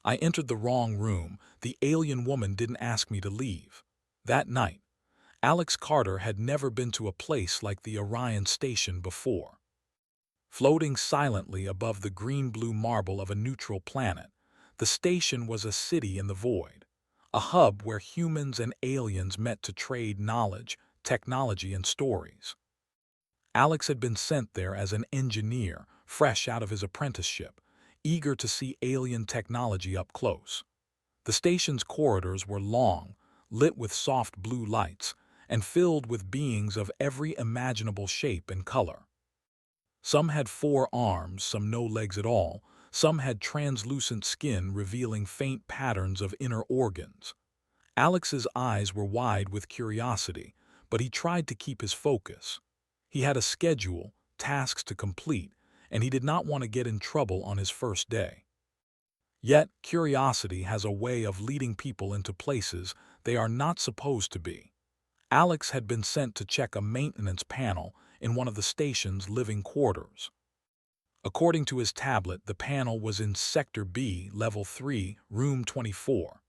I entered the wrong room. The alien woman didn't ask me to leave. That night, Alex Carter had never been to a place like the Orion station before. Floating silently above the green-blue marble of a neutral planet, the station was a city in the void, a hub where humans and aliens met to trade knowledge, technology, and stories. Alex had been sent there as an engineer, fresh out of his apprenticeship, eager to see alien technology up close. The station's corridors were long, lit with soft blue lights, and filled with beings of every imaginable shape and color. Some had 4 arms, some no legs at all, some had translucent skin revealing faint patterns of inner organs. Alex's eyes were wide with curiosity, but he tried to keep his focus. He had a schedule, tasks to complete, and he did not want to get in trouble on his first day. Yet, curiosity has a way of leading people into places they are not supposed to be. Alex had been sent to check a maintenance panel in one of the station's living quarters. According to his tablet, the panel was in Sector B, Level 3, Room 24.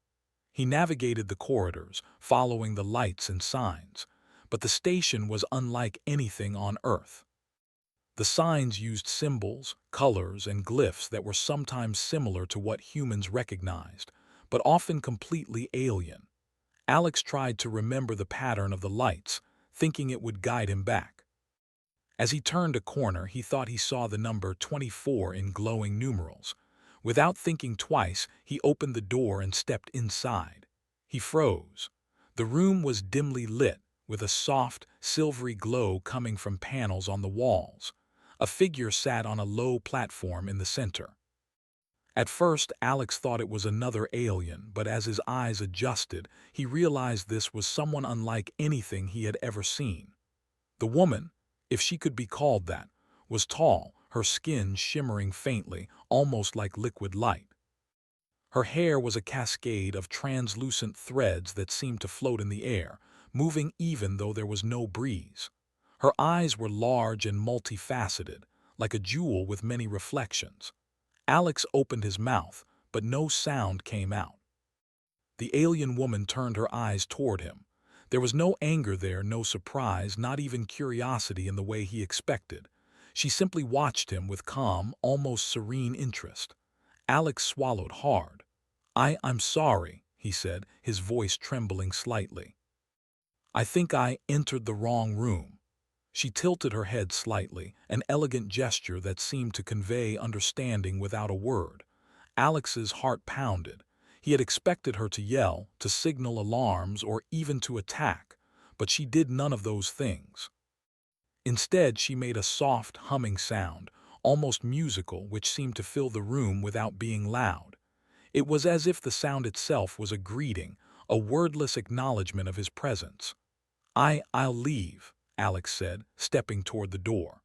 He navigated the corridors, following the lights and signs, but the station was unlike anything on Earth. The signs used symbols, colors, and glyphs that were sometimes similar to what humans recognized, but often completely alien. Alex tried to remember the pattern of the lights, thinking it would guide him back. As he turned a corner, he thought he saw the number 24 in glowing numerals. Without thinking twice, he opened the door and stepped inside. He froze. The room was dimly lit, with a soft, silvery glow coming from panels on the walls. A figure sat on a low platform in the center. At first, Alex thought it was another alien, but as his eyes adjusted, he realized this was someone unlike anything he had ever seen. The woman, if she could be called that, was tall, her skin shimmering faintly, almost like liquid light. Her hair was a cascade of translucent threads that seemed to float in the air, moving even though there was no breeze. Her eyes were large and multifaceted, like a jewel with many reflections. Alex opened his mouth, but no sound came out. The alien woman turned her eyes toward him. There was no anger there, no surprise, not even curiosity in the way he expected. She simply watched him with calm, almost serene interest. Alex swallowed hard. I'm sorry," he said, his voice trembling slightly. "I think I entered the wrong room." She tilted her head slightly, an elegant gesture that seemed to convey understanding without a word. Alex's heart pounded. He had expected her to yell, to signal alarms, or even to attack, but she did none of those things. Instead, she made a soft, humming sound, almost musical, which seemed to fill the room without being loud. It was as if the sound itself was a greeting, a wordless acknowledgement of his presence. I'll leave," Alex said, stepping toward the door.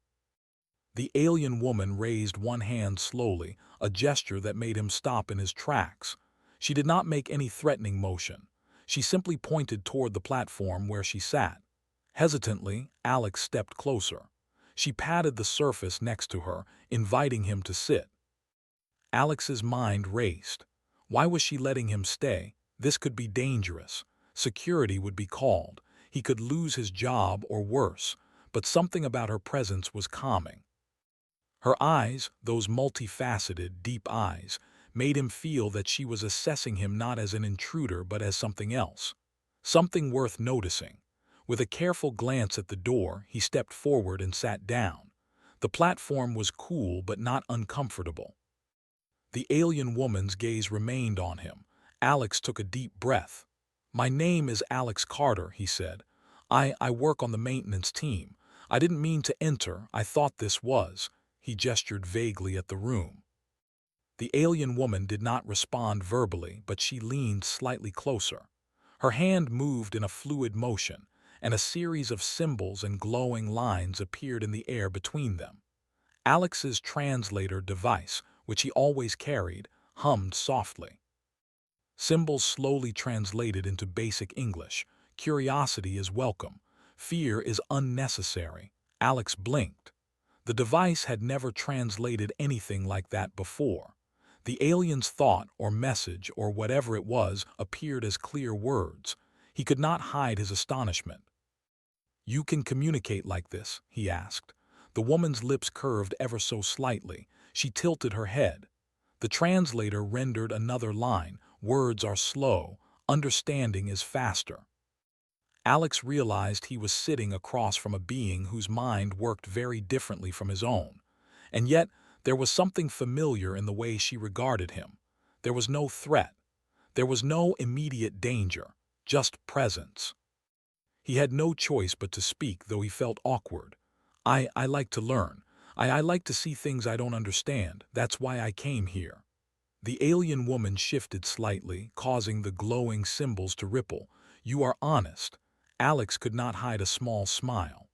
The alien woman raised one hand slowly, a gesture that made him stop in his tracks. She did not make any threatening motion. She simply pointed toward the platform where she sat. Hesitantly, Alex stepped closer. She patted the surface next to her, inviting him to sit. Alex's mind raced. Why was she letting him stay? This could be dangerous. Security would be called. He could lose his job or worse, but something about her presence was calming. Her eyes, those multifaceted, deep eyes, made him feel that she was assessing him not as an intruder but as something else. Something worth noticing. With a careful glance at the door, he stepped forward and sat down. The platform was cool but not uncomfortable. The alien woman's gaze remained on him. Alex took a deep breath. "My name is Alex Carter," he said. I work on the maintenance team. I didn't mean to enter. I thought this was." He gestured vaguely at the room. The alien woman did not respond verbally, but she leaned slightly closer. Her hand moved in a fluid motion, and a series of symbols and glowing lines appeared in the air between them. Alex's translator device, which he always carried, hummed softly. Symbols slowly translated into basic English. Curiosity is welcome. Fear is unnecessary. Alex blinked. The device had never translated anything like that before. The alien's thought or message or whatever it was appeared as clear words. He could not hide his astonishment. "You can communicate like this?" he asked. The woman's lips curved ever so slightly. She tilted her head. The translator rendered another line. "Words are slow. Understanding is faster." Alex realized he was sitting across from a being whose mind worked very differently from his own. And yet, there was something familiar in the way she regarded him. There was no threat. There was no immediate danger, just presence. He had no choice but to speak, though he felt awkward. I like to learn. I like to see things I don't understand. That's why I came here." The alien woman shifted slightly, causing the glowing symbols to ripple. "You are honest." Alex could not hide a small smile.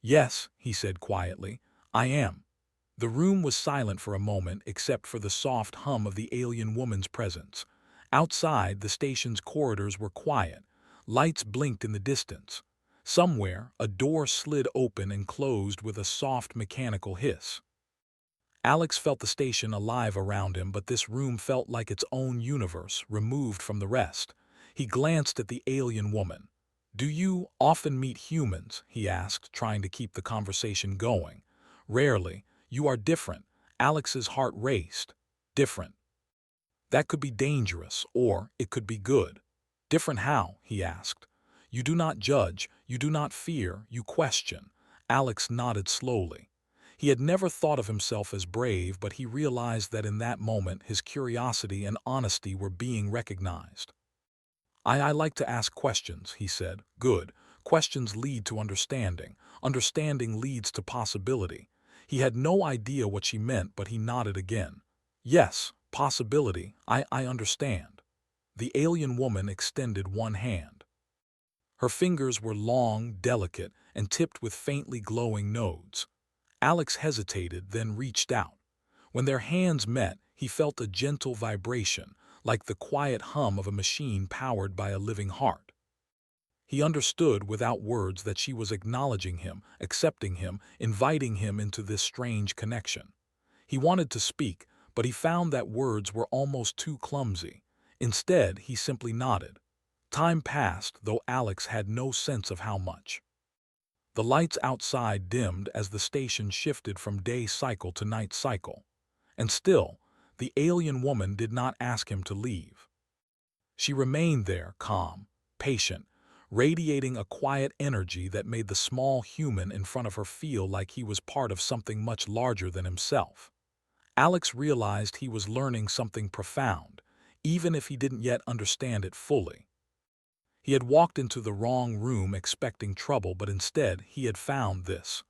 "Yes," he said quietly, "I am." The room was silent for a moment except for the soft hum of the alien woman's presence. Outside, the station's corridors were quiet. Lights blinked in the distance. Somewhere, a door slid open and closed with a soft mechanical hiss. Alex felt the station alive around him, but this room felt like its own universe, removed from the rest. He glanced at the alien woman. "Do you often meet humans?" he asked, trying to keep the conversation going. "Rarely. You are different." Alex's heart raced. Different. That could be dangerous, or it could be good. "Different how?" he asked. "You do not judge, you do not fear, you question." Alex nodded slowly. He had never thought of himself as brave, but he realized that in that moment his curiosity and honesty were being recognized. I like to ask questions," he said. "Good. Questions lead to understanding. Understanding leads to possibility." He had no idea what she meant, but he nodded again. "Yes, possibility. I understand." The alien woman extended one hand. Her fingers were long, delicate, and tipped with faintly glowing nodes. Alex hesitated, then reached out. When their hands met, he felt a gentle vibration, like the quiet hum of a machine powered by a living heart. He understood without words that she was acknowledging him, accepting him, inviting him into this strange connection. He wanted to speak, but he found that words were almost too clumsy. Instead, he simply nodded. Time passed, though Alex had no sense of how much. The lights outside dimmed as the station shifted from day cycle to night cycle. And still, the alien woman did not ask him to leave. She remained there, calm, patient, radiating a quiet energy that made the small human in front of her feel like he was part of something much larger than himself. Alex realized he was learning something profound, even if he didn't yet understand it fully. He had walked into the wrong room expecting trouble, but instead he had found this: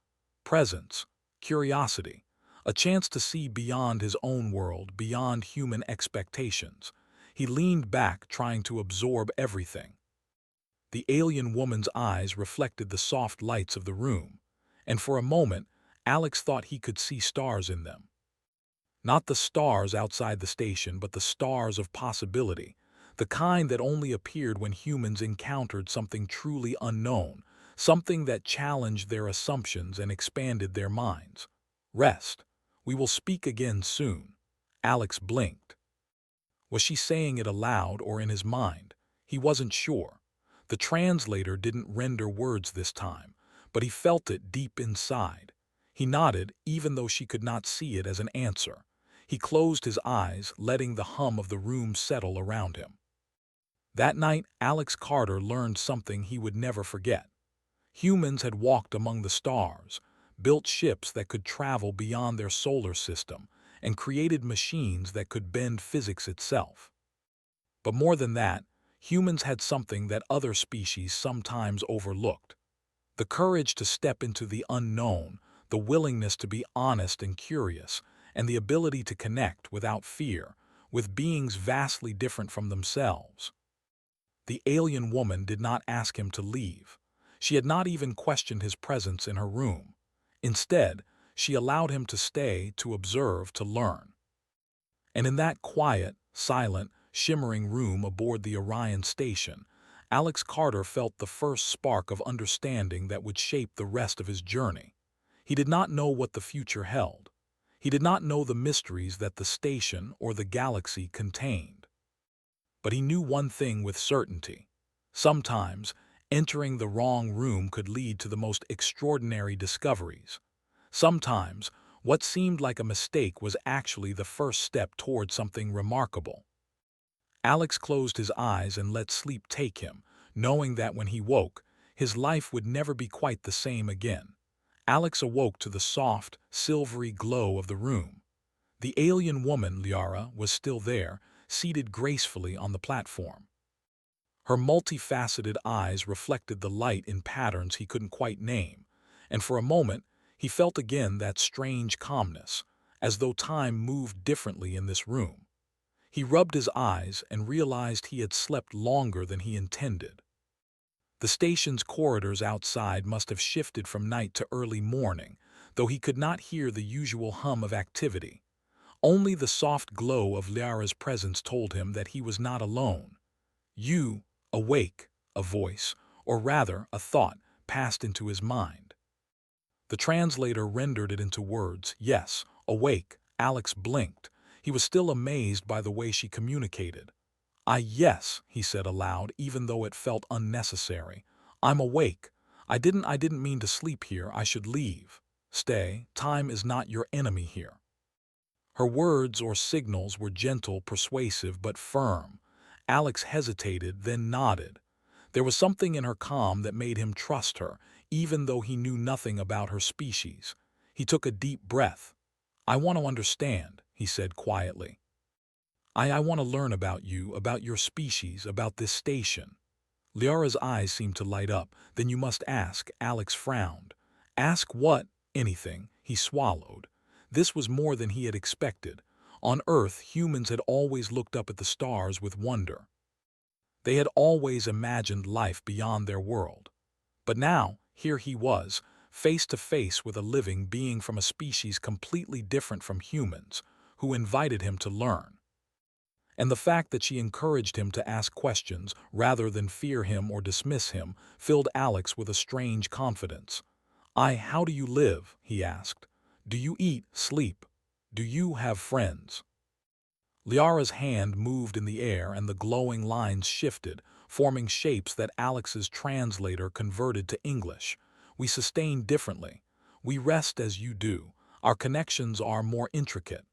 presence, curiosity, a chance to see beyond his own world, beyond human expectations. He leaned back, trying to absorb everything. The alien woman's eyes reflected the soft lights of the room, and for a moment, Alex thought he could see stars in them. Not the stars outside the station, but the stars of possibility, the kind that only appeared when humans encountered something truly unknown, something that challenged their assumptions and expanded their minds. "Rest. We will speak again soon." Alex blinked. Was she saying it aloud or in his mind? He wasn't sure. The translator didn't render words this time, but he felt it deep inside. He nodded, even though she could not see it as an answer. He closed his eyes, letting the hum of the room settle around him. That night, Alex Carter learned something he would never forget. Humans had walked among the stars, built ships that could travel beyond their solar system, and created machines that could bend physics itself. But more than that, humans had something that other species sometimes overlooked: the courage to step into the unknown, the willingness to be honest and curious, and the ability to connect without fear with beings vastly different from themselves. The alien woman did not ask him to leave. She had not even questioned his presence in her room. Instead, she allowed him to stay, to observe, to learn. And in that quiet, silent, shimmering room aboard the Orion station, Alex Carter felt the first spark of understanding that would shape the rest of his journey. He did not know what the future held. He did not know the mysteries that the station or the galaxy contained. But he knew one thing with certainty. Sometimes, entering the wrong room could lead to the most extraordinary discoveries. Sometimes, what seemed like a mistake was actually the first step toward something remarkable. Alex closed his eyes and let sleep take him, knowing that when he woke, his life would never be quite the same again. Alex awoke to the soft, silvery glow of the room. The alien woman, Liara, was still there, seated gracefully on the platform. Her multifaceted eyes reflected the light in patterns he couldn't quite name, and for a moment he felt again that strange calmness, as though time moved differently in this room. He rubbed his eyes and realized he had slept longer than he intended. The station's corridors outside must have shifted from night to early morning, though he could not hear the usual hum of activity. Only the soft glow of Liara's presence told him that he was not alone. "You, awake," a voice, or rather a thought, passed into his mind. The translator rendered it into words. "Yes, awake." Alex blinked. He was still amazed by the way she communicated. Yes," he said aloud, even though it felt unnecessary. "I'm awake. I didn't mean to sleep here. I should leave. Stay. Time is not your enemy here." Her words or signals were gentle, persuasive, but firm. Alex hesitated, then nodded. There was something in her calm that made him trust her, even though he knew nothing about her species. He took a deep breath. "I want to understand," he said quietly. I want to learn about you, about your species, about this station." Liara's eyes seemed to light up. "Then you must ask." Alex frowned. "Ask what?" "Anything." He swallowed. This was more than he had expected. On Earth, humans had always looked up at the stars with wonder. They had always imagined life beyond their world. But now, here he was, face to face with a living being from a species completely different from humans, who invited him to learn. And the fact that she encouraged him to ask questions rather than fear him or dismiss him filled Alex with a strange confidence. How do you live?" he asked. "Do you eat, sleep? Do you have friends?" Liara's hand moved in the air and the glowing lines shifted, forming shapes that Alex's translator converted to English. "We sustain differently. We rest as you do. Our connections are more intricate."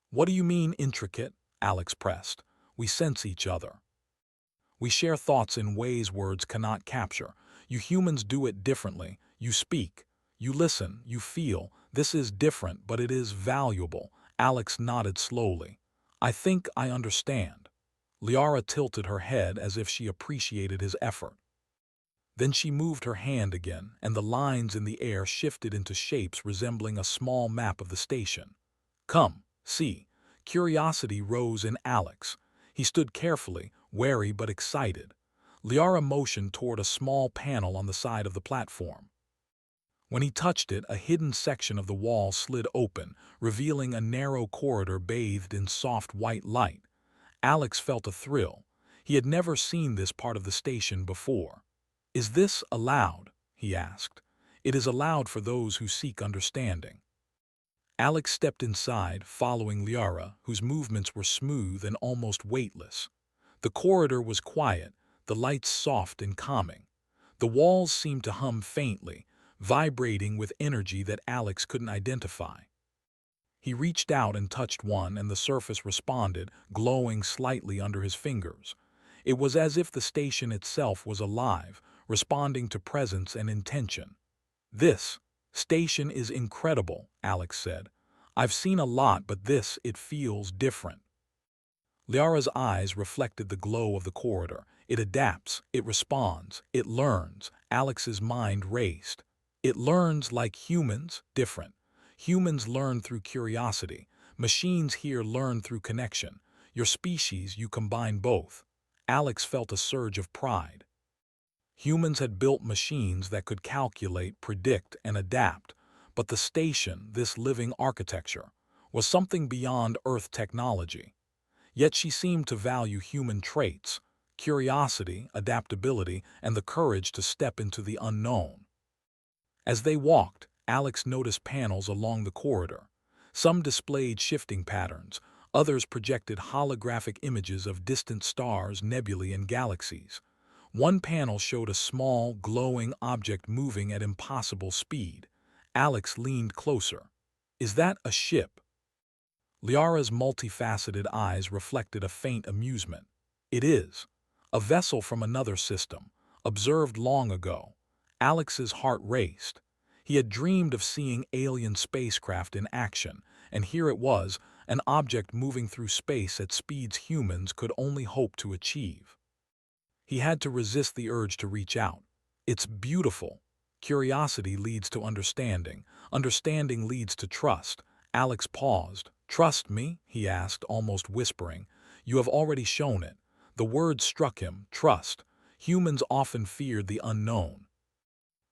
"What do you mean, intricate?" Alex pressed. "We sense each other. We share thoughts in ways words cannot capture. You humans do it differently. You speak. You listen. You feel. This is different, but it is valuable." Alex nodded slowly. "I think I understand." Liara tilted her head as if she appreciated his effort. Then she moved her hand again, and the lines in the air shifted into shapes resembling a small map of the station. "Come, see." Curiosity rose in Alex. He stood carefully, wary but excited. Liara motioned toward a small panel on the side of the platform. When he touched it, a hidden section of the wall slid open, revealing a narrow corridor bathed in soft white light. Alex felt a thrill. He had never seen this part of the station before. "Is this allowed?" he asked. "It is allowed for those who seek understanding." Alex stepped inside, following Liara, whose movements were smooth and almost weightless. The corridor was quiet, the lights soft and calming. The walls seemed to hum faintly, vibrating with energy that Alex couldn't identify. He reached out and touched one, and the surface responded, glowing slightly under his fingers. It was as if the station itself was alive, responding to presence and intention. "This station is incredible," Alex said. "I've seen a lot, but it feels different." Liara's eyes reflected the glow of the corridor. "It adapts, it responds, it learns." Alex's mind raced. "It learns like humans?" "Different. Humans learn through curiosity. Machines here learn through connection. Your species, you combine both." Alex felt a surge of pride. Humans had built machines that could calculate, predict, and adapt, but the station, this living architecture, was something beyond Earth technology. Yet she seemed to value human traits, curiosity, adaptability, and the courage to step into the unknown. As they walked, Alex noticed panels along the corridor. Some displayed shifting patterns, others projected holographic images of distant stars, nebulae, and galaxies. One panel showed a small, glowing object moving at impossible speed. Alex leaned closer. "Is that a ship?" Liara's multifaceted eyes reflected a faint amusement. "It is. A vessel from another system, observed long ago." Alex's heart raced. He had dreamed of seeing alien spacecraft in action, and here it was, an object moving through space at speeds humans could only hope to achieve. He had to resist the urge to reach out. "It's beautiful." Curiosity leads to understanding. Understanding leads to trust. Alex paused. "Trust me?" he asked, almost whispering. "You have already shown it." The word struck him. Trust. Humans often feared the unknown.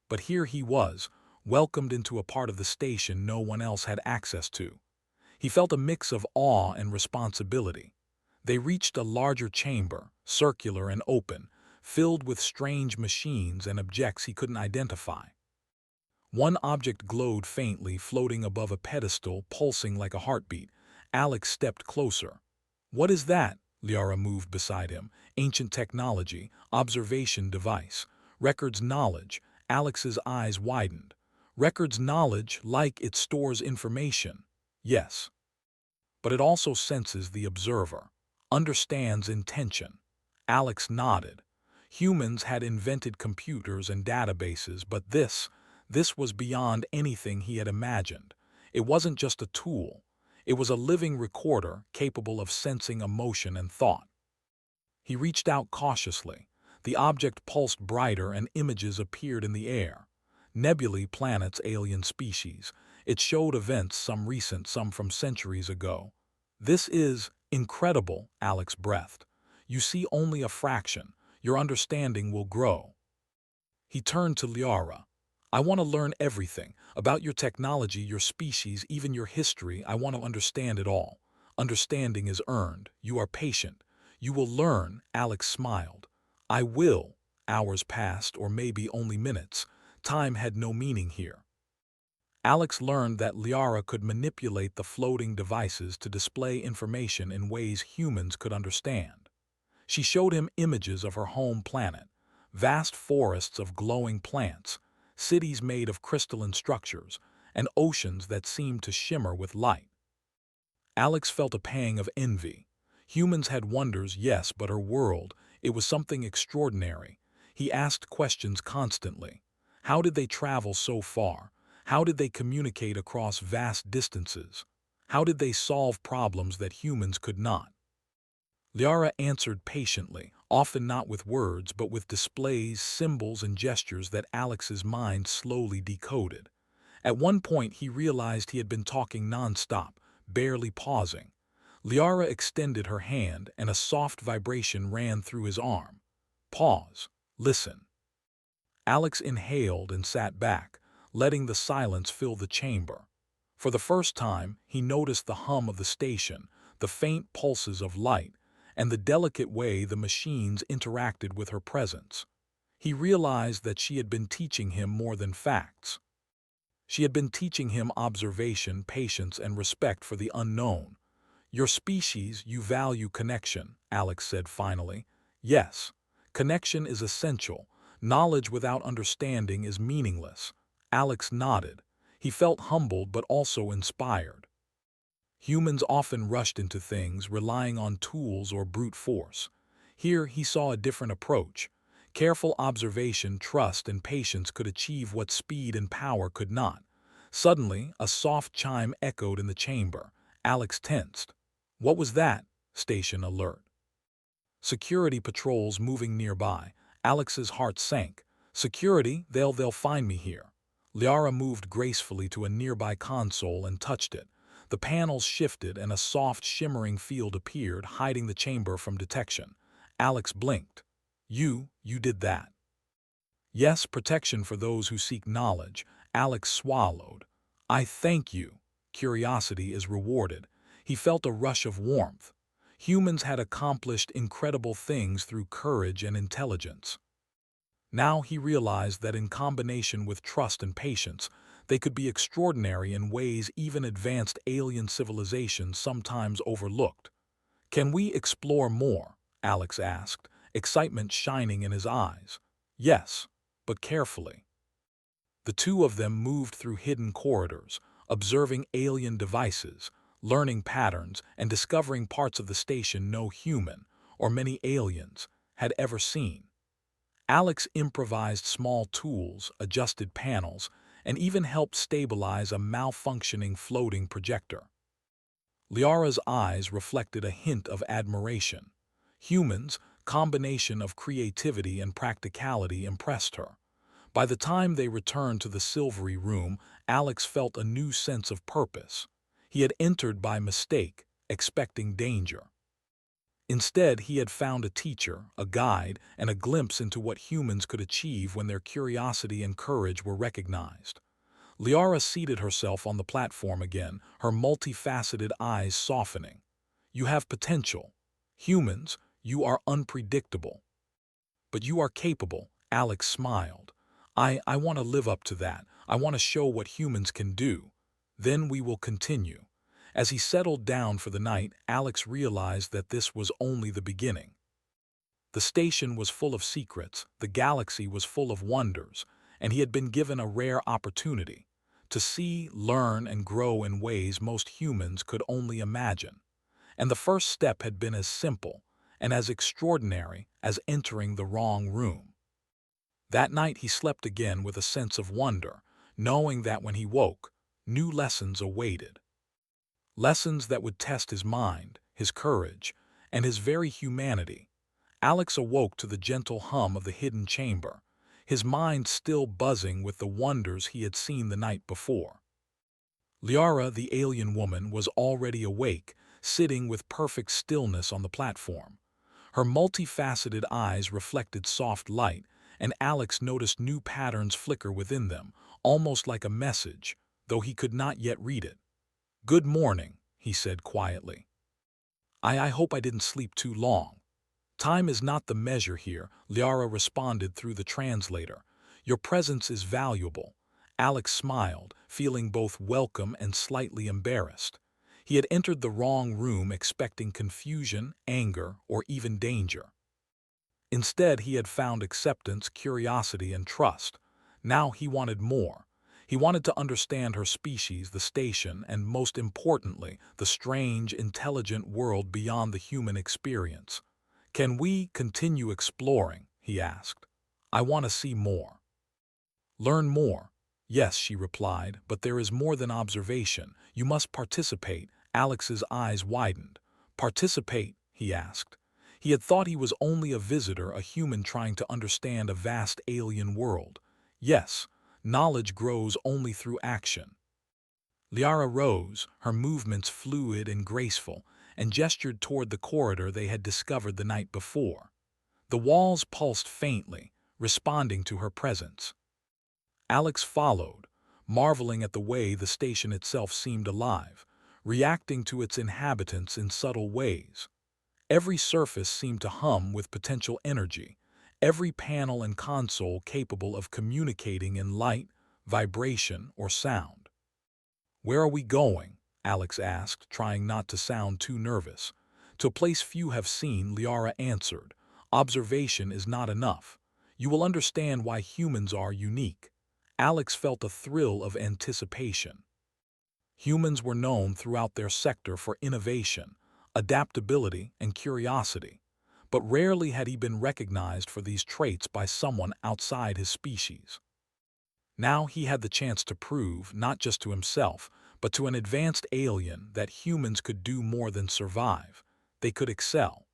But here he was, welcomed into a part of the station no one else had access to. He felt a mix of awe and responsibility. They reached a larger chamber, circular and open, filled with strange machines and objects he couldn't identify. One object glowed faintly, floating above a pedestal, pulsing like a heartbeat. Alex stepped closer. "What is that?" Liara moved beside him. "Ancient technology, observation device, records knowledge." Alex's eyes widened. "Records knowledge, like it stores information." "Yes. But it also senses the observer, understands intention." Alex nodded. Humans had invented computers and databases, but this was beyond anything he had imagined. It wasn't just a tool. It was a living recorder capable of sensing emotion and thought. He reached out cautiously. The object pulsed brighter and images appeared in the air. Nebulae, planets, alien species. It showed events, some recent, some from centuries ago. "This is incredible," Alex breathed. "You see only a fraction. Your understanding will grow." He turned to Liara. "I want to learn everything about your technology, your species, even your history. I want to understand it all. Understanding is earned. You are patient. You will learn." Alex smiled. "I will." Hours passed, or maybe only minutes. Time had no meaning here. Alex learned that Liara could manipulate the floating devices to display information in ways humans could understand. She showed him images of her home planet, vast forests of glowing plants, cities made of crystalline structures, and oceans that seemed to shimmer with light. Alex felt a pang of envy. Humans had wonders, yes, but her world, it was something extraordinary. He asked questions constantly. How did they travel so far? How did they communicate across vast distances? How did they solve problems that humans could not? Liara answered patiently, often not with words but with displays, symbols, and gestures that Alex's mind slowly decoded. At one point he realized he had been talking non-stop, barely pausing. Liara extended her hand and a soft vibration ran through his arm. "Pause. Listen." Alex inhaled and sat back, letting the silence fill the chamber. For the first time, he noticed the hum of the station, the faint pulses of light, and the delicate way the machines interacted with her presence. He realized that she had been teaching him more than facts. She had been teaching him observation, patience, and respect for the unknown. "Your species, you value connection," Alex said finally. "Yes, connection is essential. Knowledge without understanding is meaningless." Alex nodded. He felt humbled but also inspired. Humans often rushed into things, relying on tools or brute force. Here he saw a different approach. Careful observation, trust, and patience could achieve what speed and power could not. Suddenly, a soft chime echoed in the chamber. Alex tensed. "What was that?" "Station alert." Security patrols moving nearby. Alex's heart sank. "Security? They'll find me here." Liara moved gracefully to a nearby console and touched it. The panels shifted and a soft, shimmering field appeared, hiding the chamber from detection. Alex blinked. You did that." "Yes, protection for those who seek knowledge." Alex swallowed. "I thank you." Curiosity is rewarded. He felt a rush of warmth. Humans had accomplished incredible things through courage and intelligence. Now he realized that in combination with trust and patience, They could be extraordinary in ways even advanced alien civilizations sometimes overlooked. Can we explore more? Alex asked, excitement shining in his eyes. Yes, but carefully. The two of them moved through hidden corridors, observing alien devices, learning patterns, and discovering parts of the station no human, or many aliens, had ever seen. Alex improvised small tools, adjusted panels, and even helped stabilize a malfunctioning floating projector. Liara's eyes reflected a hint of admiration. Humans' combination of creativity and practicality impressed her. By the time they returned to the silvery room, Alex felt a new sense of purpose. He had entered by mistake, expecting danger. Instead, he had found a teacher, a guide, and a glimpse into what humans could achieve when their curiosity and courage were recognized. Liara seated herself on the platform again, her multifaceted eyes softening. You have potential. Humans, you are unpredictable. But you are capable, Alex smiled. I want to live up to that. I want to show what humans can do. Then we will continue. As he settled down for the night, Alex realized that this was only the beginning. The station was full of secrets, the galaxy was full of wonders, and he had been given a rare opportunity to see, learn, and grow in ways most humans could only imagine. And the first step had been as simple and as extraordinary as entering the wrong room. That night he slept again with a sense of wonder, knowing that when he woke, new lessons awaited. Lessons that would test his mind, his courage, and his very humanity. Alex awoke to the gentle hum of the hidden chamber, his mind still buzzing with the wonders he had seen the night before. Liara, the alien woman, was already awake, sitting with perfect stillness on the platform. Her multifaceted eyes reflected soft light, and Alex noticed new patterns flicker within them, almost like a message, though he could not yet read it. "Good morning," he said quietly. I hope I didn't sleep too long." "Time is not the measure here," Liara responded through the translator. "Your presence is valuable." Alex smiled, feeling both welcome and slightly embarrassed. He had entered the wrong room expecting confusion, anger, or even danger. Instead, he had found acceptance, curiosity, and trust. Now he wanted more. He wanted to understand her species, the station, and most importantly, the strange, intelligent world beyond the human experience. "Can we continue exploring?" he asked. "I want to see more." "Learn more." "Yes," she replied, "but there is more than observation. You must participate." Alex's eyes widened. "Participate?" he asked. He had thought he was only a visitor, a human trying to understand a vast alien world. "Yes, knowledge grows only through action." Liara rose, her movements fluid and graceful, and gestured toward the corridor they had discovered the night before. The walls pulsed faintly, responding to her presence. Alex followed, marveling at the way the station itself seemed alive, reacting to its inhabitants in subtle ways. Every surface seemed to hum with potential energy, every panel and console capable of communicating in light, vibration, or sound. "Where are we going?" Alex asked, trying not to sound too nervous. "To a place few have seen," Liara answered. "Observation is not enough. You will understand why humans are unique." Alex felt a thrill of anticipation. Humans were known throughout their sector for innovation, adaptability, and curiosity, but rarely had he been recognized for these traits by someone outside his species. Now he had the chance to prove, not just to himself, but to an advanced alien, that humans could do more than survive. They could excel.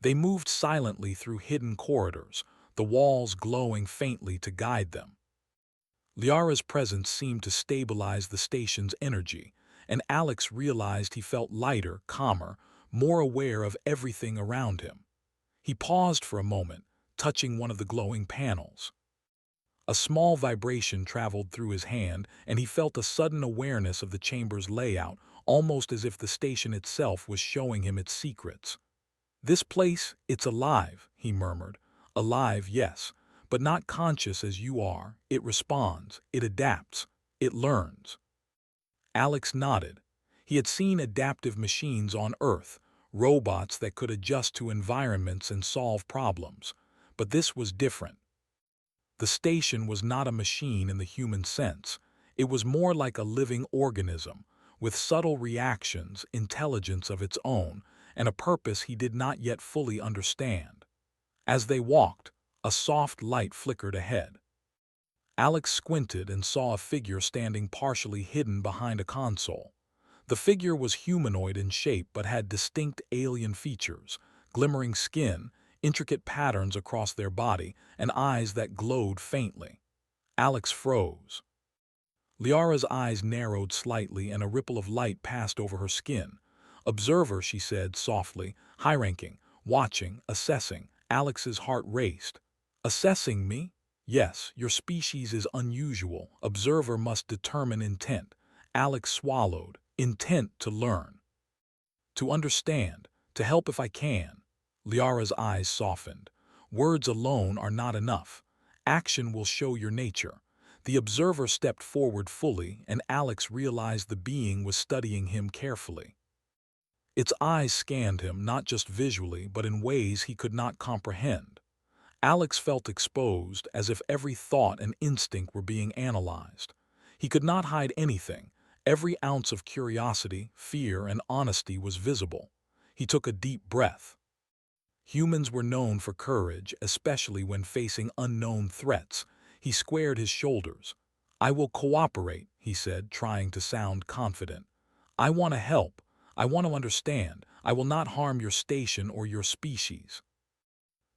They moved silently through hidden corridors, the walls glowing faintly to guide them. Liara's presence seemed to stabilize the station's energy, and Alex realized he felt lighter, calmer, more aware of everything around him. He paused for a moment, touching one of the glowing panels. A small vibration traveled through his hand, and he felt a sudden awareness of the chamber's layout, almost as if the station itself was showing him its secrets. "This place, it's alive," he murmured. "Alive, yes, but not conscious as you are. It responds, it adapts. It learns. Alex nodded. He had seen adaptive machines on Earth, robots that could adjust to environments and solve problems. But this was different. The station was not a machine in the human sense. It was more like a living organism, with subtle reactions, intelligence of its own, and a purpose he did not yet fully understand. As they walked, a soft light flickered ahead. Alex squinted and saw a figure standing partially hidden behind a console. The figure was humanoid in shape but had distinct alien features, glimmering skin, intricate patterns across their body, and eyes that glowed faintly. Alex froze. Liara's eyes narrowed slightly and a ripple of light passed over her skin. "Observer," she said softly, high-ranking, watching, assessing. Alex's heart raced. "Assessing me? Yes, your species is unusual. Observer must determine intent." Alex swallowed. "Intent to learn. To understand. To help if I can." Liara's eyes softened. "Words alone are not enough. Action will show your nature." The observer stepped forward fully, and Alex realized the being was studying him carefully. Its eyes scanned him not just visually but in ways he could not comprehend. Alex felt exposed, as if every thought and instinct were being analyzed. He could not hide anything. Every ounce of curiosity, fear, and honesty was visible. He took a deep breath. Humans were known for courage, especially when facing unknown threats. He squared his shoulders. "I will cooperate," he said, trying to sound confident. "I want to help. I want to understand. I will not harm your station or your species."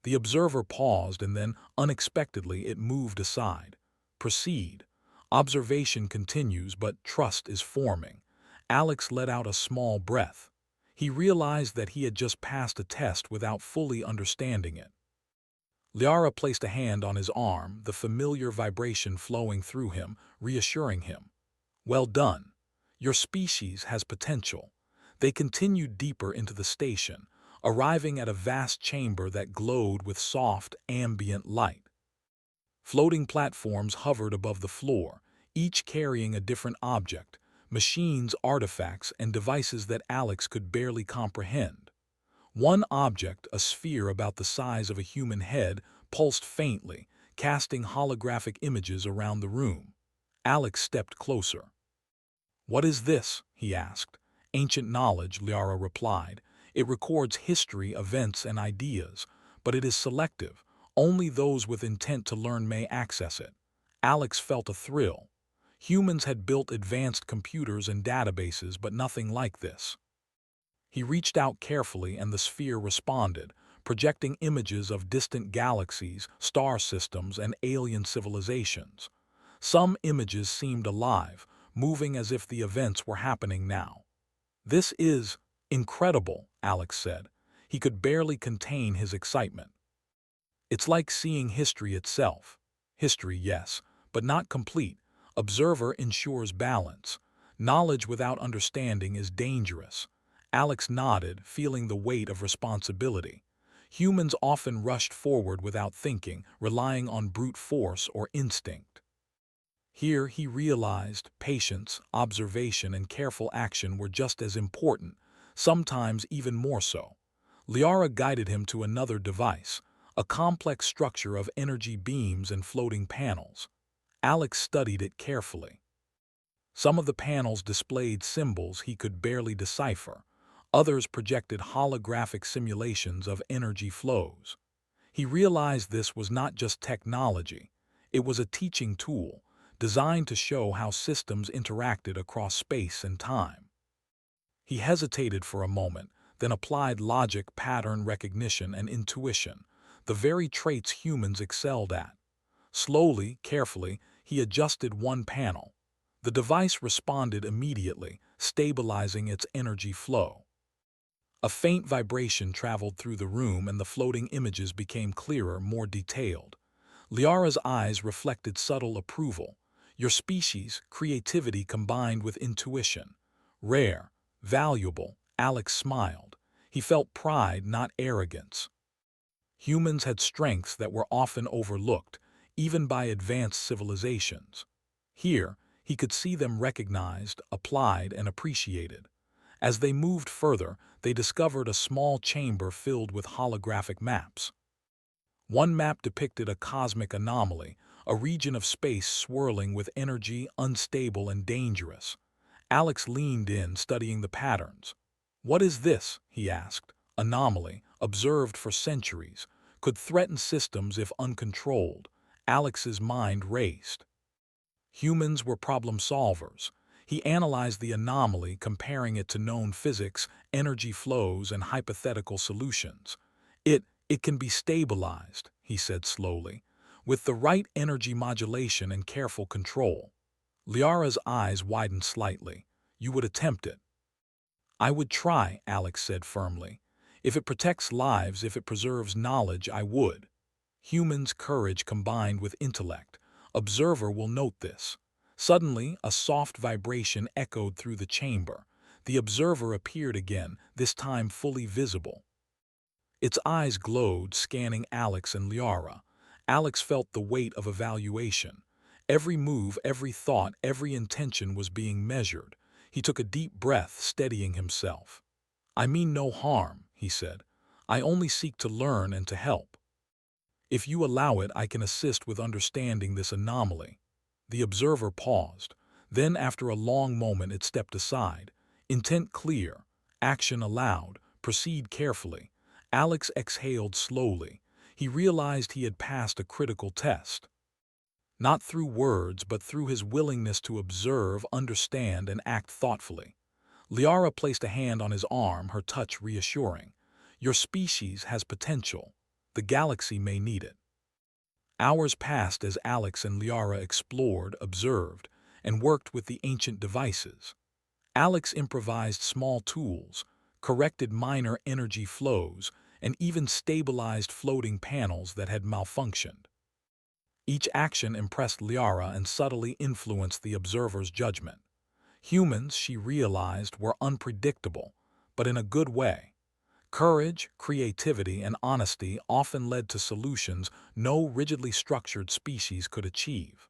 The observer paused and then, unexpectedly, it moved aside. "Proceed. Observation continues, but trust is forming." Alex let out a small breath. He realized that he had just passed a test without fully understanding it. Liara placed a hand on his arm, the familiar vibration flowing through him, reassuring him. "Well done. Your species has potential." They continued deeper into the station, arriving at a vast chamber that glowed with soft, ambient light. Floating platforms hovered above the floor, each carrying a different object, machines, artifacts, and devices that Alex could barely comprehend. One object, a sphere about the size of a human head, pulsed faintly, casting holographic images around the room. Alex stepped closer. "What is this?" he asked. "Ancient knowledge," Liara replied. "It records history, events, and ideas, but it is selective. Only those with intent to learn may access it." Alex felt a thrill. Humans had built advanced computers and databases, but nothing like this. He reached out carefully and the sphere responded, projecting images of distant galaxies, star systems, and alien civilizations. Some images seemed alive, moving as if the events were happening now. "This is incredible," Alex said. He could barely contain his excitement. "It's like seeing history itself." "History, yes, but not complete. Observer ensures balance. Knowledge without understanding is dangerous." Alex nodded, feeling the weight of responsibility. Humans often rushed forward without thinking, relying on brute force or instinct. Here he realized patience, observation, and careful action were just as important, sometimes even more so. Liara guided him to another device, a complex structure of energy beams and floating panels. Alex studied it carefully. Some of the panels displayed symbols he could barely decipher. Others projected holographic simulations of energy flows. He realized this was not just technology. It was a teaching tool, designed to show how systems interacted across space and time. He hesitated for a moment, then applied logic, pattern recognition, and intuition, the very traits humans excelled at. Slowly, carefully, he adjusted one panel. The device responded immediately, stabilizing its energy flow. A faint vibration traveled through the room and the floating images became clearer, more detailed. Liara's eyes reflected subtle approval. "Your species, creativity combined with intuition. Rare, valuable." Alex smiled. He felt pride, not arrogance. Humans had strengths that were often overlooked, even by advanced civilizations. Here, He could see them recognized, applied, and appreciated. As they moved further, they discovered a small chamber filled with holographic maps. One map depicted a cosmic anomaly, a region of space swirling with energy, unstable and dangerous. Alex leaned in, studying the patterns. "What is this?" he asked. "Anomaly, observed for centuries, could threaten systems if uncontrolled." Alex's mind raced. Humans were problem solvers. He analyzed the anomaly, comparing it to known physics, energy flows, and hypothetical solutions. It can be stabilized," he said slowly, "with the right energy modulation and careful control." Liara's eyes widened slightly. "You would attempt it?" "I would try," Alex said firmly. "If it protects lives, if it preserves knowledge, I would." Humans' courage combined with intellect. Observer will note this. Suddenly, a soft vibration echoed through the chamber. The observer appeared again, this time fully visible. Its eyes glowed, scanning Alex and Liara. Alex felt the weight of evaluation. Every move, every thought, every intention was being measured. He took a deep breath, steadying himself. "I mean no harm," he said. "I only seek to learn and to help. If you allow it, I can assist with understanding this anomaly." The observer paused. Then, after a long moment, it stepped aside. Intent clear. Action allowed. Proceed carefully. Alex exhaled slowly. He realized he had passed a critical test. Not through words, but through his willingness to observe, understand, and act thoughtfully. Liara placed a hand on his arm, her touch reassuring. "Your species has potential. The galaxy may need it." Hours passed as Alex and Liara explored, observed, and worked with the ancient devices. Alex improvised small tools, corrected minor energy flows, and even stabilized floating panels that had malfunctioned. Each action impressed Liara and subtly influenced the observer's judgment. Humans, she realized, were unpredictable, but in a good way. Courage, creativity, and honesty often led to solutions no rigidly structured species could achieve.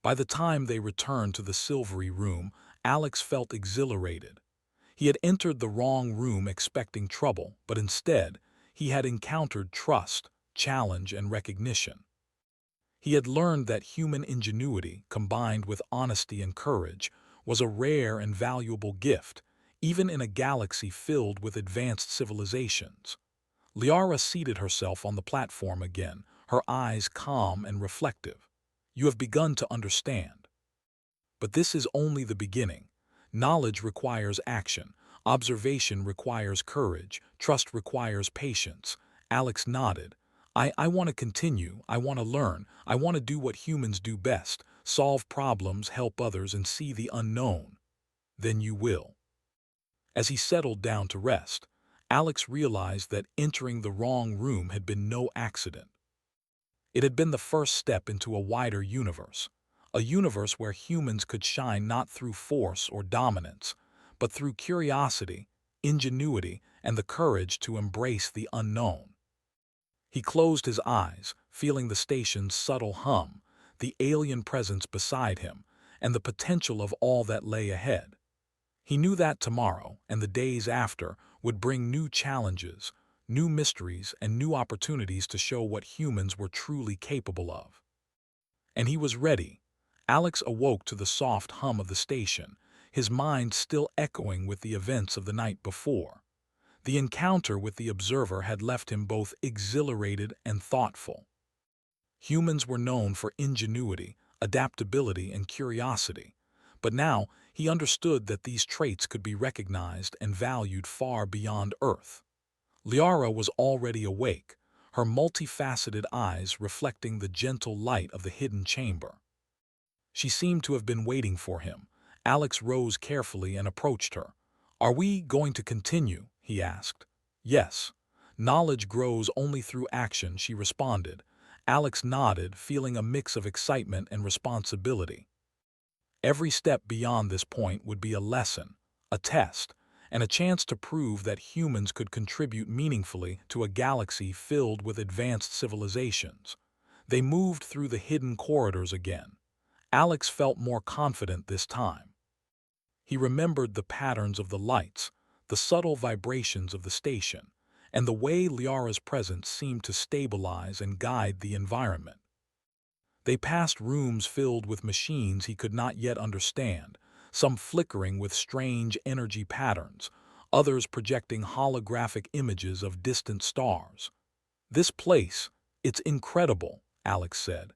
By the time they returned to the silvery room, Alex felt exhilarated. He had entered the wrong room expecting trouble, but instead, he had encountered trust, challenge, and recognition. He had learned that human ingenuity, combined with honesty and courage, was a rare and valuable gift, even in a galaxy filled with advanced civilizations. Liara seated herself on the platform again, her eyes calm and reflective. "You have begun to understand. But this is only the beginning. Knowledge requires action. Observation requires courage. Trust requires patience." Alex nodded. I want to continue. I want to learn. I want to do what humans do best. Solve problems, help others, and see the unknown." "Then you will." As he settled down to rest, Alex realized that entering the wrong room had been no accident. It had been the first step into a wider universe, a universe where humans could shine not through force or dominance, but through curiosity, ingenuity, and the courage to embrace the unknown. He closed his eyes, feeling the station's subtle hum, the alien presence beside him, and the potential of all that lay ahead. He knew that tomorrow, and the days after, would bring new challenges, new mysteries, and new opportunities to show what humans were truly capable of. And he was ready. Alex awoke to the soft hum of the station, his mind still echoing with the events of the night before. The encounter with the observer had left him both exhilarated and thoughtful. Humans were known for ingenuity, adaptability, and curiosity, but now he understood that these traits could be recognized and valued far beyond Earth. Liara was already awake, her multifaceted eyes reflecting the gentle light of the hidden chamber. She seemed to have been waiting for him. Alex rose carefully and approached her. "Are we going to continue?" he asked. "Yes. Knowledge grows only through action," she responded. Alex nodded, feeling a mix of excitement and responsibility. Every step beyond this point would be a lesson, a test, and a chance to prove that humans could contribute meaningfully to a galaxy filled with advanced civilizations. They moved through the hidden corridors again. Alex felt more confident this time. He remembered the patterns of the lights, the subtle vibrations of the station, and the way Liara's presence seemed to stabilize and guide the environment. They passed rooms filled with machines he could not yet understand, some flickering with strange energy patterns, others projecting holographic images of distant stars. "This place, it's incredible," Alex said.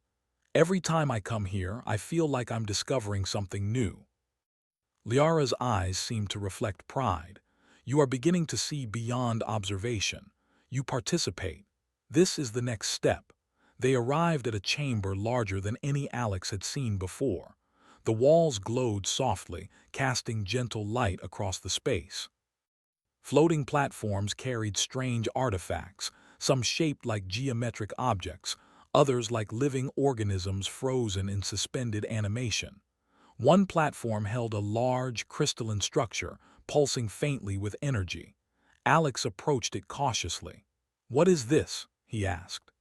"Every time I come here, I feel like I'm discovering something new." Liara's eyes seemed to reflect pride. "You are beginning to see beyond observation. You participate. This is the next step." They arrived at a chamber larger than any Alex had seen before. The walls glowed softly, casting gentle light across the space. Floating platforms carried strange artifacts, some shaped like geometric objects, others like living organisms frozen in suspended animation. One platform held a large, crystalline structure, pulsing faintly with energy. Alex approached it cautiously. "What is this?" he asked.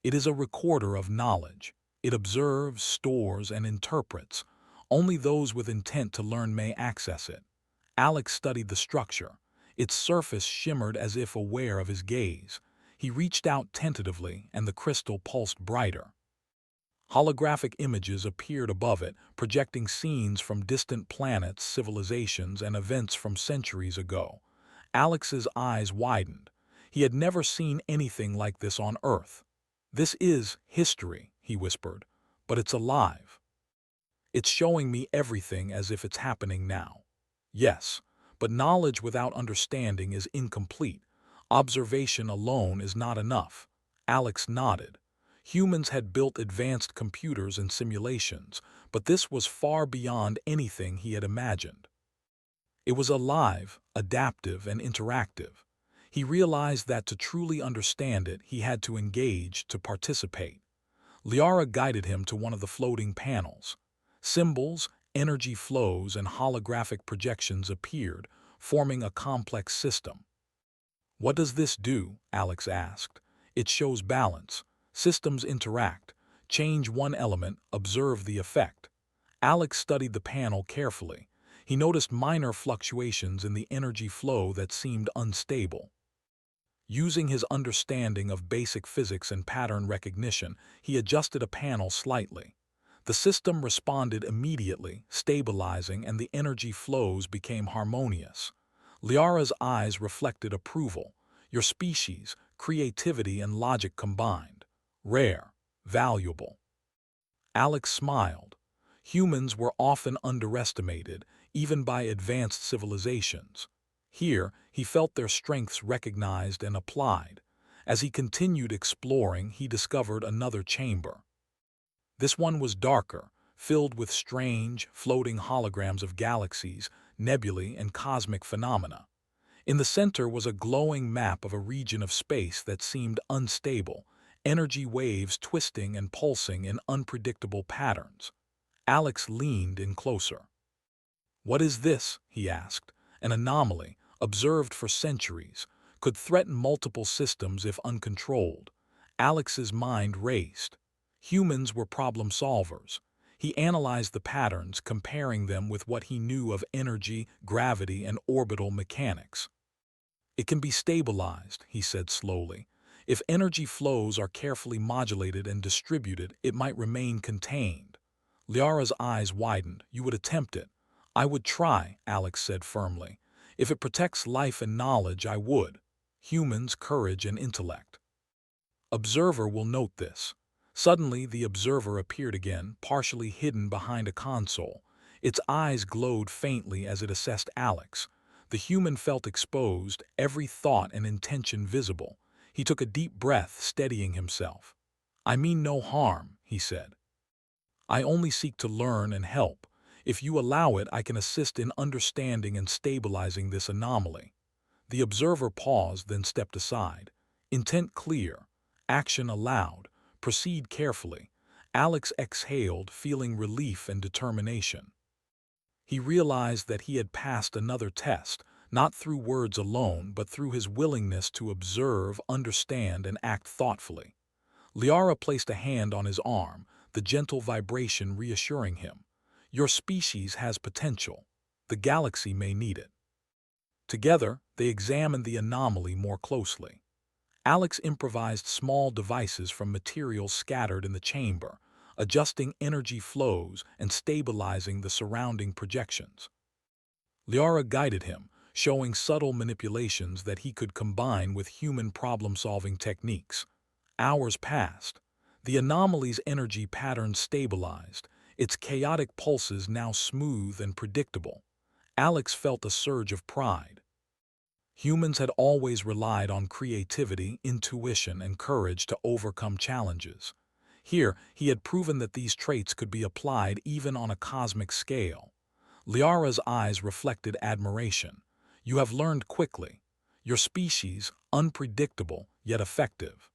"It is a recorder of knowledge. It observes, stores, and interprets. Only those with intent to learn may access it." Alex studied the structure. Its surface shimmered as if aware of his gaze. He reached out tentatively, and the crystal pulsed brighter. Holographic images appeared above it, projecting scenes from distant planets, civilizations, and events from centuries ago. Alex's eyes widened. He had never seen anything like this on Earth. "This is history," he whispered, "but it's alive. It's showing me everything as if it's happening now." "Yes, but knowledge without understanding is incomplete. Observation alone is not enough." Alex nodded. Humans had built advanced computers and simulations, but this was far beyond anything he had imagined. It was alive, adaptive, and interactive. He realized that to truly understand it, he had to engage, to participate. Liara guided him to one of the floating panels. Symbols, energy flows, and holographic projections appeared, forming a complex system. "What does this do?" Alex asked. "It shows balance. Systems interact. Change one element, observe the effect." Alex studied the panel carefully. He noticed minor fluctuations in the energy flow that seemed unstable. Using his understanding of basic physics and pattern recognition, he adjusted a panel slightly. The system responded immediately, stabilizing, and the energy flows became harmonious. Liara's eyes reflected approval. "Your species, creativity, and logic combined. Rare, valuable." Alex smiled. Humans were often underestimated, even by advanced civilizations. Here, he felt their strengths recognized and applied. As he continued exploring, he discovered another chamber. This one was darker, filled with strange, floating holograms of galaxies, nebulae, and cosmic phenomena. In the center was a glowing map of a region of space that seemed unstable, energy waves twisting and pulsing in unpredictable patterns. Alex leaned in closer. "What is this?" he asked. "An anomaly, observed for centuries, could threaten multiple systems if uncontrolled." Alex's mind raced. Humans were problem solvers. He analyzed the patterns, comparing them with what he knew of energy, gravity, and orbital mechanics. "It can be stabilized," he said slowly. "If energy flows are carefully modulated and distributed, it might remain contained." Liara's eyes widened. "You would attempt it." "I would try," Alex said firmly. "If it protects life and knowledge, I would. Humans, courage, and intellect." "Observer will note this." Suddenly, the observer appeared again, partially hidden behind a console. Its eyes glowed faintly as it assessed Alex. The human felt exposed, every thought and intention visible. He took a deep breath, steadying himself. "I mean no harm," he said. "I only seek to learn and help. If you allow it, I can assist in understanding and stabilizing this anomaly." The observer paused, then stepped aside. Intent clear. Action allowed. Proceed carefully. Alex exhaled, feeling relief and determination. He realized that he had passed another test, not through words alone, but through his willingness to observe, understand, and act thoughtfully. Liara placed a hand on his arm. the gentle vibration reassuring him. Your species has potential. The galaxy may need it. Together, they examined the anomaly more closely. Alex improvised small devices from materials scattered in the chamber, adjusting energy flows and stabilizing the surrounding projections. Liara guided him, showing subtle manipulations that he could combine with human problem-solving techniques. Hours passed. The anomaly's energy pattern stabilized, its chaotic pulses now smooth and predictable. Alex felt a surge of pride. Humans had always relied on creativity, intuition, and courage to overcome challenges. Here, he had proven that these traits could be applied even on a cosmic scale. Liara's eyes reflected admiration. You have learned quickly. Your species, unpredictable yet effective.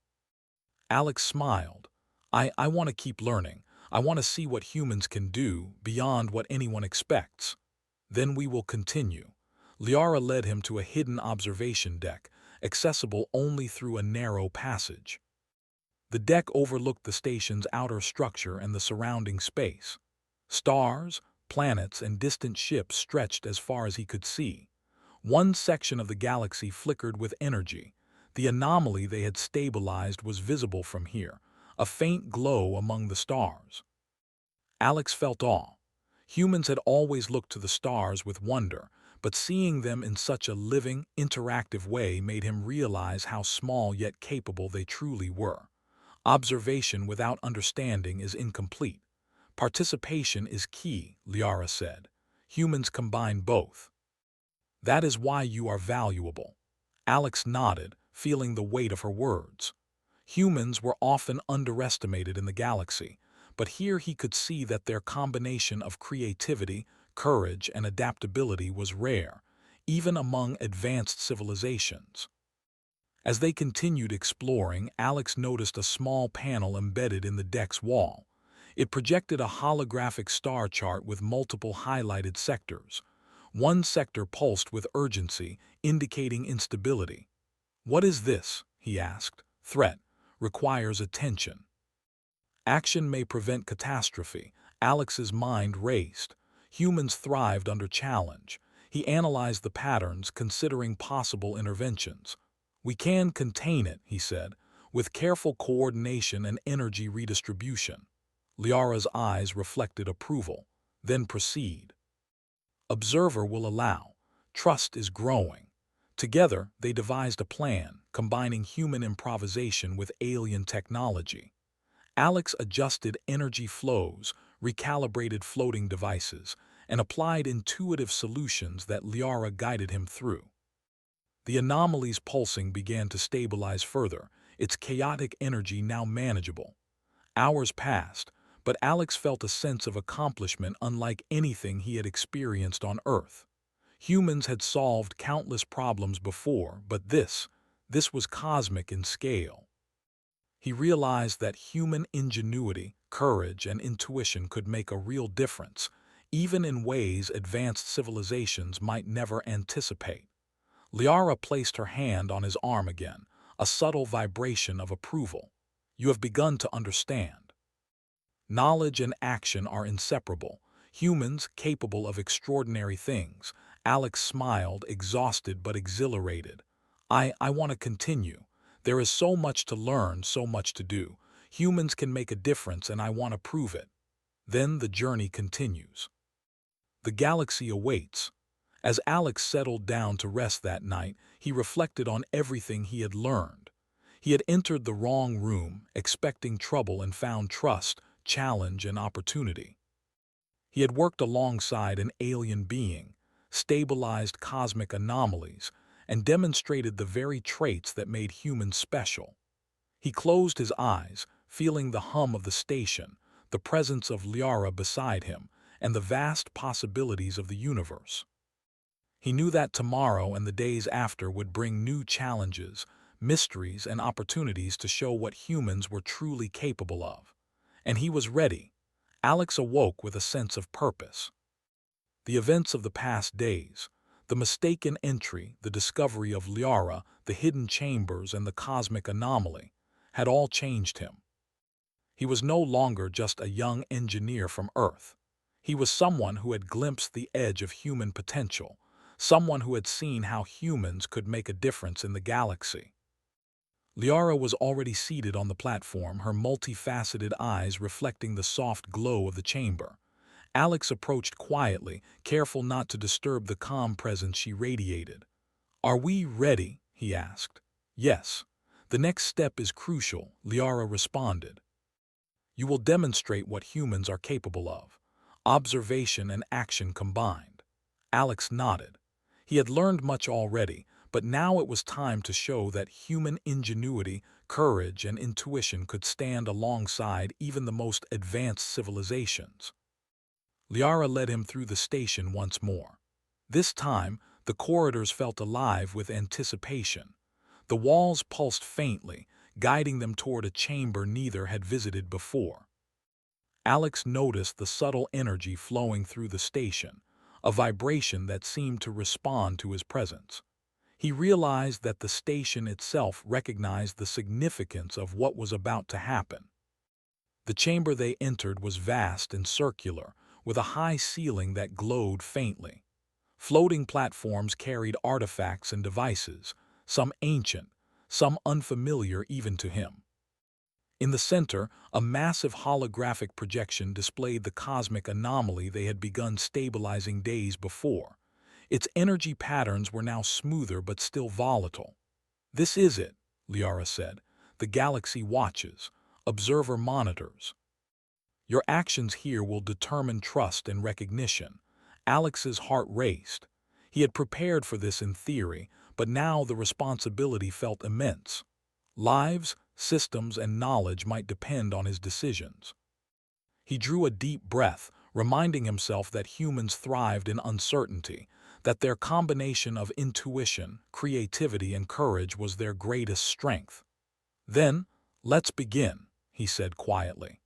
Alex smiled. I want to keep learning. I want to see what humans can do beyond what anyone expects. Then we will continue. Liara led him to a hidden observation deck, accessible only through a narrow passage. The deck overlooked the station's outer structure and the surrounding space. Stars, planets, and distant ships stretched as far as he could see. One section of the galaxy flickered with energy. The anomaly they had stabilized was visible from here, a faint glow among the stars. Alex felt awe. Humans had always looked to the stars with wonder, but seeing them in such a living, interactive way made him realize how small yet capable they truly were. Observation without understanding is incomplete. Participation is key, Liara said. Humans combine both. That is why you are valuable. Alex nodded, feeling the weight of her words. Humans were often underestimated in the galaxy, but here he could see that their combination of creativity, courage, and adaptability was rare, even among advanced civilizations. As they continued exploring, Alex noticed a small panel embedded in the deck's wall. It projected a holographic star chart with multiple highlighted sectors. One sector pulsed with urgency, indicating instability. "What is this?" he asked. "Threat. Requires attention." Action may prevent catastrophe. Alex's mind raced. Humans thrived under challenge. He analyzed the patterns, considering possible interventions. "We can contain it," he said, "with careful coordination and energy redistribution." Liara's eyes reflected approval. "Then proceed." Observer will allow. Trust is growing. Together, they devised a plan, combining human improvisation with alien technology. Alex adjusted energy flows, recalibrated floating devices, and applied intuitive solutions that Liara guided him through. The anomaly's pulsing began to stabilize further, its chaotic energy now manageable. Hours passed, but Alex felt a sense of accomplishment unlike anything he had experienced on Earth. Humans had solved countless problems before, but this was cosmic in scale. He realized that human ingenuity, courage, and intuition could make a real difference, even in ways advanced civilizations might never anticipate. Liara placed her hand on his arm again, a subtle vibration of approval. "You have begun to understand. Knowledge and action are inseparable. Humans capable of extraordinary things." Alex smiled, exhausted but exhilarated. I want to continue. There is so much to learn, so much to do. Humans can make a difference and I want to prove it." Then the journey continues. The galaxy awaits. As Alex settled down to rest that night, he reflected on everything he had learned. He had entered the wrong room, expecting trouble, and found trust, challenge, and opportunity. He had worked alongside an alien being, stabilized cosmic anomalies, and demonstrated the very traits that made humans special. He closed his eyes, feeling the hum of the station, the presence of Liara beside him, and the vast possibilities of the universe. He knew that tomorrow and the days after would bring new challenges, mysteries, and opportunities to show what humans were truly capable of. And he was ready. Alex awoke with a sense of purpose. The events of the past days, the mistaken entry, the discovery of Liara, the hidden chambers, and the cosmic anomaly, had all changed him. He was no longer just a young engineer from Earth. He was someone who had glimpsed the edge of human potential, someone who had seen how humans could make a difference in the galaxy. Liara was already seated on the platform, her multifaceted eyes reflecting the soft glow of the chamber. Alex approached quietly, careful not to disturb the calm presence she radiated. "Are we ready?" he asked. "Yes. The next step is crucial," Liara responded. "You will demonstrate what humans are capable of. Observation and action combined." Alex nodded. He had learned much already, but now it was time to show that human ingenuity, courage, and intuition could stand alongside even the most advanced civilizations. Liara led him through the station once more. This time, the corridors felt alive with anticipation. The walls pulsed faintly, guiding them toward a chamber neither had visited before. Alex noticed the subtle energy flowing through the station, a vibration that seemed to respond to his presence. He realized that the station itself recognized the significance of what was about to happen. The chamber they entered was vast and circular, with a high ceiling that glowed faintly. Floating platforms carried artifacts and devices, some ancient, some unfamiliar even to him. In the center, a massive holographic projection displayed the cosmic anomaly they had begun stabilizing days before. Its energy patterns were now smoother but still volatile. "This is it," Liara said. "The galaxy watches. Observer monitors. Your actions here will determine trust and recognition." Alex's heart raced. He had prepared for this in theory, but now the responsibility felt immense. Lives, systems, and knowledge might depend on his decisions. He drew a deep breath, reminding himself that humans thrived in uncertainty, that their combination of intuition, creativity, and courage was their greatest strength. "Then, let's begin," he said quietly.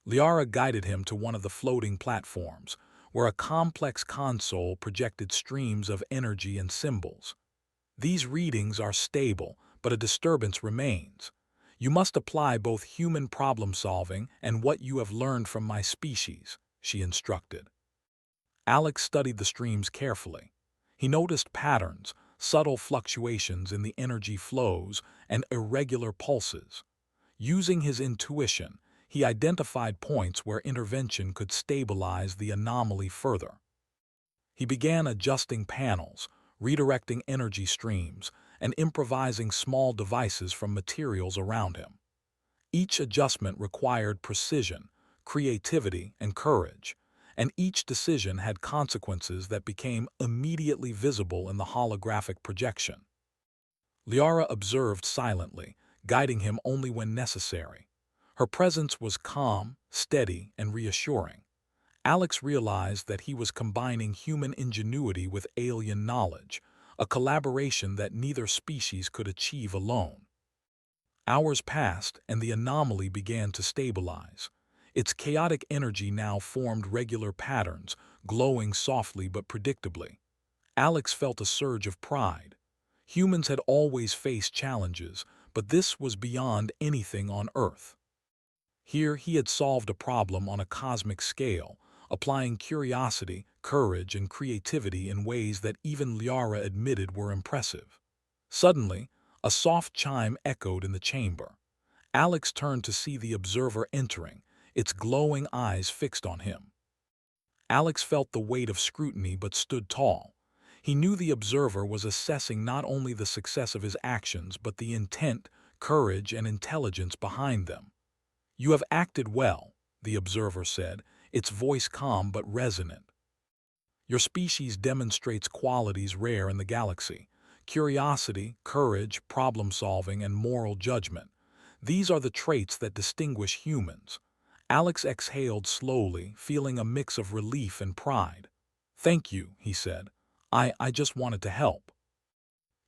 Liara guided him to one of the floating platforms, where a complex console projected streams of energy and symbols. "These readings are stable, but a disturbance remains. You must apply both human problem-solving and what you have learned from my species," she instructed. Alex studied the streams carefully. He noticed patterns, subtle fluctuations in the energy flows, and irregular pulses. Using his intuition, he identified points where intervention could stabilize the anomaly further. He began adjusting panels, redirecting energy streams, and improvising small devices from materials around him. Each adjustment required precision, creativity, and courage, and each decision had consequences that became immediately visible in the holographic projection. Liara observed silently, guiding him only when necessary. Her presence was calm, steady, and reassuring. Alex realized that he was combining human ingenuity with alien knowledge, a collaboration that neither species could achieve alone. Hours passed, and the anomaly began to stabilize. Its chaotic energy now formed regular patterns, glowing softly but predictably. Alex felt a surge of pride. Humans had always faced challenges, but this was beyond anything on Earth. Here he had solved a problem on a cosmic scale, applying curiosity, courage, and creativity in ways that even Liara admitted were impressive. Suddenly, a soft chime echoed in the chamber. Alex turned to see the observer entering, its glowing eyes fixed on him. Alex felt the weight of scrutiny but stood tall. He knew the observer was assessing not only the success of his actions but the intent, courage, and intelligence behind them. "You have acted well," the observer said, its voice calm but resonant. "Your species demonstrates qualities rare in the galaxy: curiosity, courage, problem-solving, and moral judgment. These are the traits that distinguish humans." Alex exhaled slowly, feeling a mix of relief and pride. "Thank you," he said. I just wanted to help."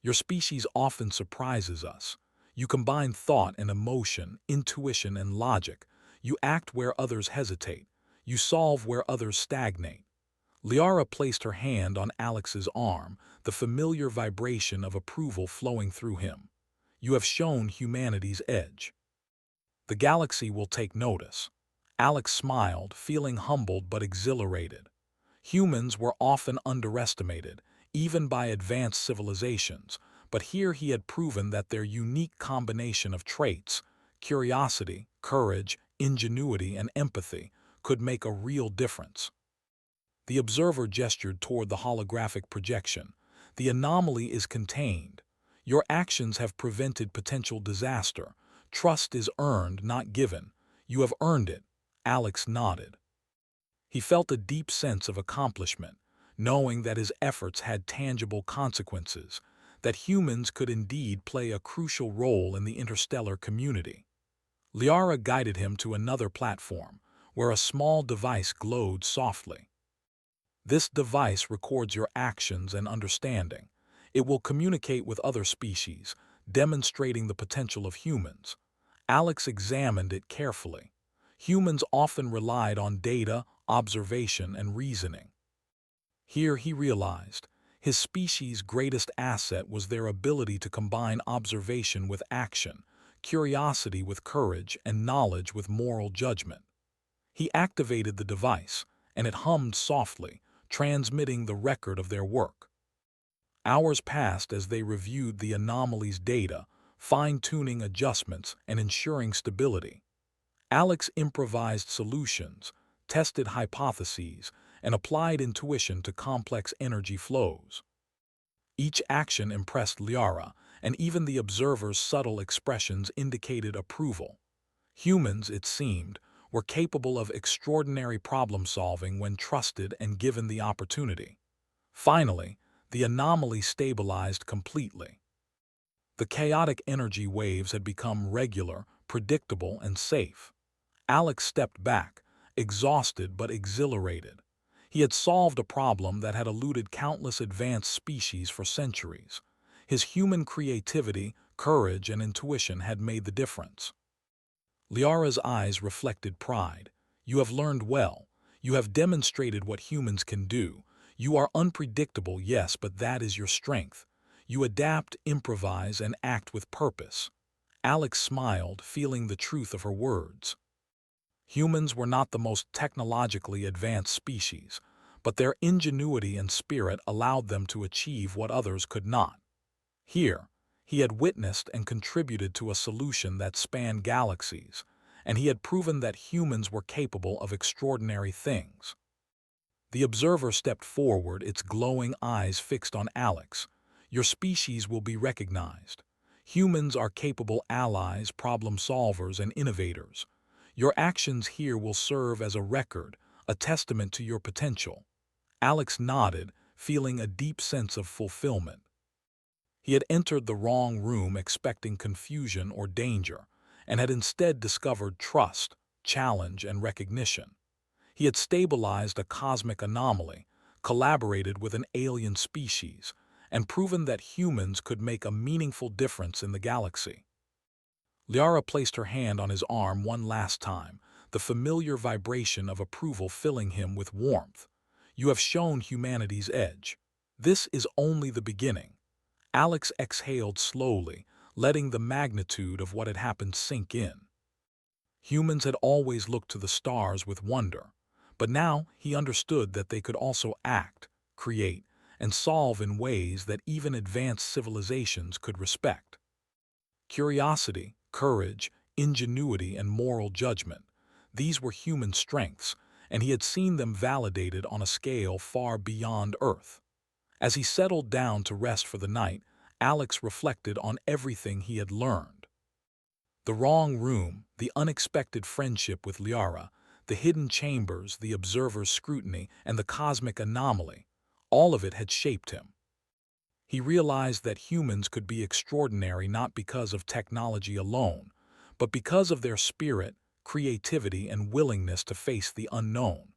"Your species often surprises us. You combine thought and emotion, intuition and logic. You act where others hesitate. You solve where others stagnate." Liara placed her hand on Alex's arm, the familiar vibration of approval flowing through him. "You have shown humanity's edge." The galaxy will take notice. Alex smiled, feeling humbled but exhilarated. Humans were often underestimated, even by advanced civilizations, but here he had proven that their unique combination of traits, curiosity, courage, ingenuity, and empathy, could make a real difference. The observer gestured toward the holographic projection. The anomaly is contained. Your actions have prevented potential disaster. Trust is earned, not given. You have earned it. Alex nodded. He felt a deep sense of accomplishment, knowing that his efforts had tangible consequences, that humans could indeed play a crucial role in the interstellar community. Liara guided him to another platform, where a small device glowed softly. This device records your actions and understanding. It will communicate with other species, demonstrating the potential of humans. Alex examined it carefully. Humans often relied on data, observation, and reasoning. Here he realized his species' greatest asset was their ability to combine observation with action, curiosity with courage, and knowledge with moral judgment. He activated the device, and it hummed softly, transmitting the record of their work. Hours passed as they reviewed the anomaly's data, fine-tuning adjustments and ensuring stability. Alex improvised solutions, tested hypotheses, and applied intuition to complex energy flows. Each action impressed Liara, and even the observer's subtle expressions indicated approval. Humans, it seemed, were capable of extraordinary problem-solving when trusted and given the opportunity. Finally, the anomaly stabilized completely. The chaotic energy waves had become regular, predictable, and safe. Alex stepped back, exhausted but exhilarated. He had solved a problem that had eluded countless advanced species for centuries. His human creativity, courage, and intuition had made the difference. Liara's eyes reflected pride. You have learned well. You have demonstrated what humans can do. You are unpredictable, yes, but that is your strength. You adapt, improvise, and act with purpose. Alex smiled, feeling the truth of her words. Humans were not the most technologically advanced species, but their ingenuity and spirit allowed them to achieve what others could not. Here, he had witnessed and contributed to a solution that spanned galaxies, and he had proven that humans were capable of extraordinary things. The observer stepped forward, its glowing eyes fixed on Alex. Your species will be recognized. Humans are capable allies, problem solvers, and innovators. Your actions here will serve as a record, a testament to your potential. Alex nodded, feeling a deep sense of fulfillment. He had entered the wrong room expecting confusion or danger, and had instead discovered trust, challenge, and recognition. He had stabilized a cosmic anomaly, collaborated with an alien species, and proven that humans could make a meaningful difference in the galaxy. Liara placed her hand on his arm one last time, the familiar vibration of approval filling him with warmth. You have shown humanity's edge. This is only the beginning. Alex exhaled slowly, letting the magnitude of what had happened sink in. Humans had always looked to the stars with wonder, but now he understood that they could also act, create, and solve in ways that even advanced civilizations could respect. Curiosity, courage, ingenuity, and moral judgment, these were human strengths, and he had seen them validated on a scale far beyond Earth. As he settled down to rest for the night, Alex reflected on everything he had learned. The wrong room, the unexpected friendship with Liara, the hidden chambers, the observer's scrutiny, and the cosmic anomaly, all of it had shaped him. He realized that humans could be extraordinary not because of technology alone, but because of their spirit, creativity, and willingness to face the unknown.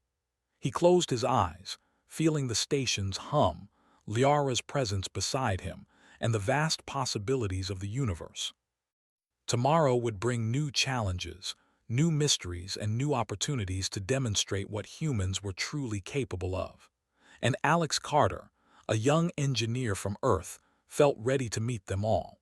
He closed his eyes, feeling the station's hum, Liara's presence beside him, and the vast possibilities of the universe. Tomorrow would bring new challenges, new mysteries, and new opportunities to demonstrate what humans were truly capable of. And Alex Carter, a young engineer from Earth, felt ready to meet them all.